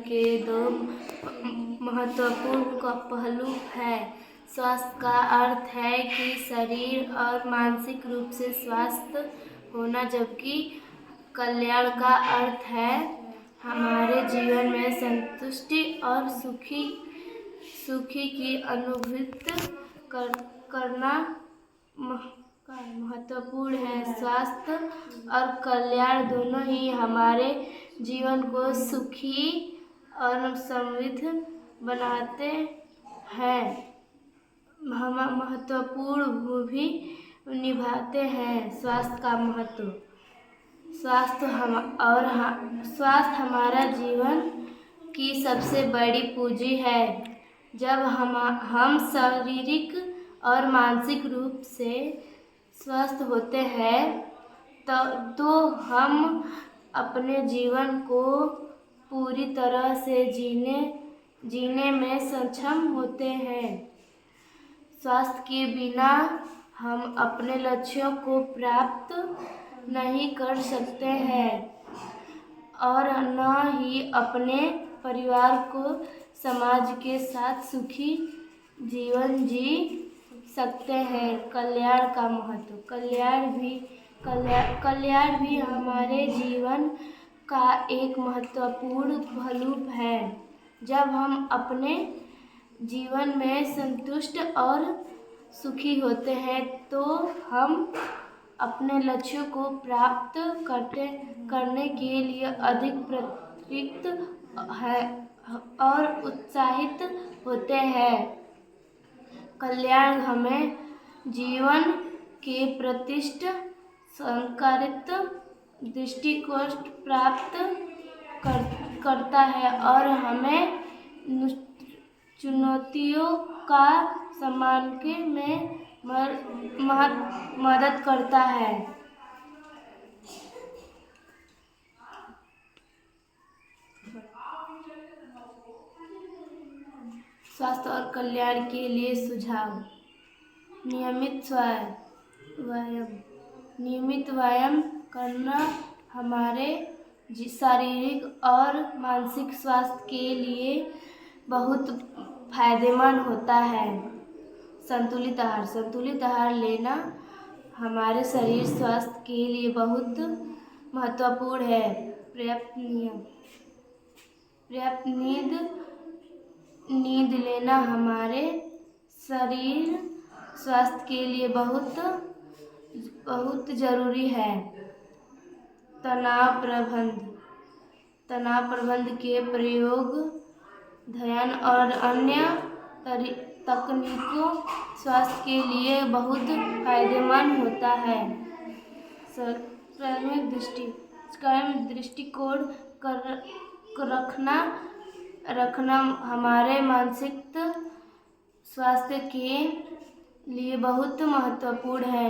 के दो महत्वपूर्ण पहलू हैं। स्वास्थ्य का अर्थ है कि शरीर और मानसिक रूप से स्वस्थ होना, जबकि कल्याण का अर्थ है हमारे जीवन में संतुष्टि और सुखी की अनुभूति करना महत्वपूर्ण है। स्वास्थ्य और कल्याण दोनों ही हमारे जीवन को सुखी और समृद्ध बनाते हैं, महत्वपूर्ण भूमिका निभाते हैं। स्वास्थ्य का महत्व। स्वास्थ्य हमारा जीवन की सबसे बड़ी पूंजी है। जब हम शारीरिक और मानसिक रूप से स्वस्थ होते हैं तो हम अपने जीवन को पूरी तरह से जीने में सक्षम होते हैं। स्वास्थ्य के बिना हम अपने लक्ष्यों को प्राप्त नहीं कर सकते हैं और न ही अपने परिवार को समाज के साथ सुखी जीवन जी सकते हैं। कल्याण का महत्व। कल्याण भी हमारे जीवन का एक महत्वपूर्ण पहलू है। जब हम अपने जीवन में संतुष्ट और सुखी होते हैं तो हम अपने लक्ष्यों को प्राप्त करने के लिए अधिक प्रतीत है और उत्साहित होते हैं। कल्याण हमें जीवन के प्रति सकारात्मक दृष्टिकोण प्राप्त करता है और हमें चुनौतियों का सामना में मदद करता है। स्वास्थ्य और कल्याण के लिए सुझाव। नियमित व्यायाम करना हमारे शारीरिक और मानसिक स्वास्थ्य के लिए बहुत फायदेमंद होता है। संतुलित आहार लेना हमारे शरीर स्वास्थ्य के लिए बहुत महत्वपूर्ण है। पर्याप्त नींद लेना हमारे शरीर स्वास्थ्य के लिए बहुत जरूरी है। तनाव प्रबंधन के प्रयोग, ध्यान और अन्य तकनीकों स्वास्थ्य के लिए बहुत फायदेमंद होता है। सकारात्मक दृष्टिकोण रखना हमारे मानसिक स्वास्थ्य के लिए बहुत महत्वपूर्ण है।